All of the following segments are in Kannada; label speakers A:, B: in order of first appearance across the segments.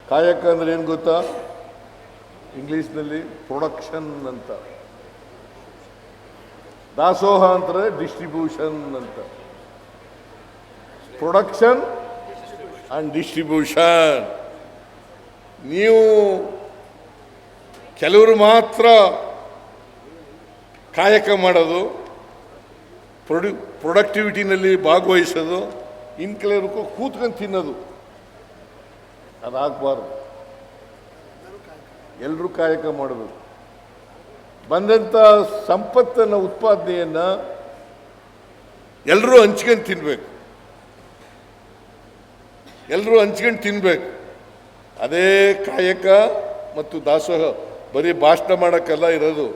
A: ಕಾಯಕ ಅಂದ್ರೆ ಏನು ಗೊತ್ತಾ? ಇಂಗ್ಲೀಷ್ನಲ್ಲಿ ಪ್ರೊಡಕ್ಷನ್ ಅಂತ, ದಾಸೋಹ ಅಂತಾರೆ ಡಿಸ್ಟ್ರಿಬ್ಯೂಷನ್ ಅಂತ. Production and distribution. ನೀವು ಕೆಲವರು ಮಾತ್ರ ಕಾಯಕ ಮಾಡೋದು, ಪ್ರೊಡಕ್ಟಿವಿಟಿನಲ್ಲಿ ಭಾಗವಹಿಸೋದು, ಇನ್ನು ಕೆಲವರು ಕೂತ್ಕೊಂಡು ತಿನ್ನೋದು, ಅದಾಗಬಾರ್ದು. ಎಲ್ಲರೂ ಕಾಯಕ ಮಾಡಬೇಕು. ಬಂದಂಥ ಸಂಪತ್ತನ್ನು, ಉತ್ಪಾದನೆಯನ್ನು ಎಲ್ಲರೂ ಹಂಚ್ಕೊಂಡು ತಿನ್ನಬೇಕು. ಎಲ್ಲರೂ ಹಂಚ್ಕೊಂಡು ತಿನ್ನಬೇಕು. ಅದೇ ಕಾಯಕ ಮತ್ತು ದಾಸೋಹ. ಬರೀ ಭಾಷಣ ಮಾಡೋಕ್ಕೆಲ್ಲ ಇರೋದು.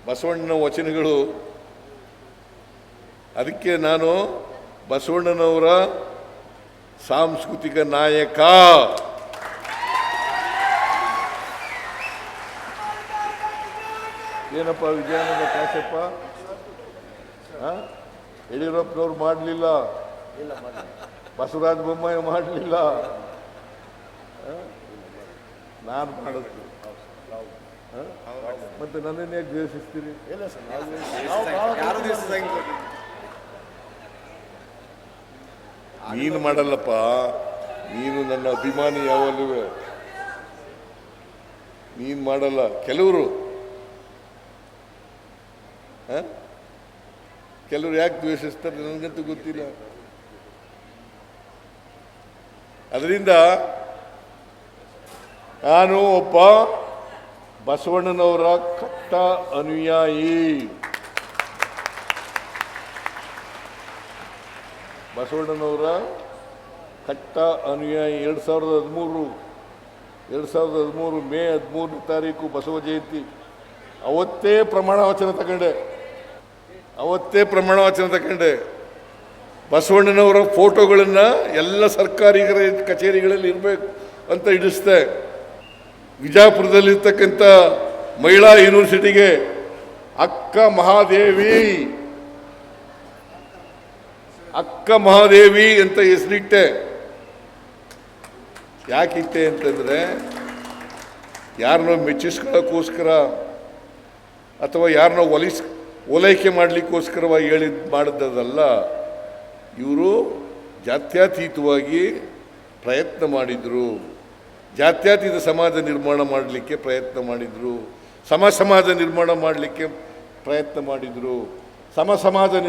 A: ಬಸವಣ್ಣನ ವಚನಗಳು. ಅದಕ್ಕೆ ನಾನು ಬಸವಣ್ಣನವರ ಸಾಂಸ್ಕೃತಿಕ ನಾಯಕ. ಏನಪ್ಪ ವಿಜಯಾನಂದ ಕಾಶಪ್ಪ, ಯಡಿಯೂರಪ್ಪನವ್ರು ಮಾಡಲಿಲ್ಲ, ಬಸವರಾಜ ಬೊಮ್ಮಾಯಿ ಮಾಡಲಿಲ್ಲ, ನಾನು ಮಾಡಿಸ್ತೀನಿ. ಮತ್ತೆ ನನ್ನನ್ನೇ ದ್ವೇಷಿಸ್ತೀರಿ? ನೀನು ಮಾಡಲ್ಲಪ್ಪ, ನೀನು ನನ್ನ ಅಭಿಮಾನಿ. ಯಾವಲ್ಲೂ ನೀನು ಮಾಡಲ್ಲ. ಕೆಲವರು ಯಾಕೆ ದ್ವೇಷಿಸ್ತಾರೆ ನನಗಂತೂ ಗೊತ್ತಿಲ್ಲ. ಅದರಿಂದ ನಾನು ಒಬ್ಬ ಬಸವಣ್ಣನವರ ಕಟ್ಟ ಅನುಯಾಯಿ. ಬಸವಣ್ಣನವರ ಕಟ್ಟ ಅನುಯಾಯಿ. 2013 ಮೇ 13ನೇ ತಾರೀಕು ಬಸವ ಜಯಂತಿ. ಅವತ್ತೇ ಪ್ರಮಾಣ ವಚನ ತಗೊಂಡೆ. ಬಸವಣ್ಣನವರ ಫೋಟೋಗಳನ್ನು ಎಲ್ಲ ಸರ್ಕಾರಿ ಕಚೇರಿಗಳಲ್ಲಿ ಇರಬೇಕು ಅಂತ ಇಡಿಸ್ದೆ. ವಿಜಯಪುರದಲ್ಲಿರ್ತಕ್ಕಂಥ ಮಹಿಳಾ ಯೂನಿವರ್ಸಿಟಿಗೆ ಅಕ್ಕ ಮಹಾದೇವಿ ಅಂತ ಹೆಸರಿಟ್ಟೆ. ಯಾಕಿಟ್ಟೆ ಅಂತಂದರೆ, ಯಾರನ್ನೋ ಮೆಚ್ಚಿಸ್ಕೊಳ್ಳೋಕ್ಕೋಸ್ಕರ ಅಥವಾ ಯಾರನ್ನೋ ಓಲೈಕೆ ಮಾಡಲಿಕ್ಕೋಸ್ಕರವಾಗಿ ಮಾಡಿದ್ದಲ್ಲ. ಇವರು ಜಾತ್ಯತೀತವಾಗಿ ಪ್ರಯತ್ನ ಮಾಡಿದರು. ಜಾತ್ಯತೀತ ಸಮಾಜ ನಿರ್ಮಾಣ ಮಾಡಲಿಕ್ಕೆ ಪ್ರಯತ್ನ ಮಾಡಿದರು. ಸಮಾಜ ನಿರ್ಮಾಣ ಮಾಡಲಿಕ್ಕೆ ಪ್ರಯತ್ನ ಮಾಡಿದರು. ಸಮಾಜ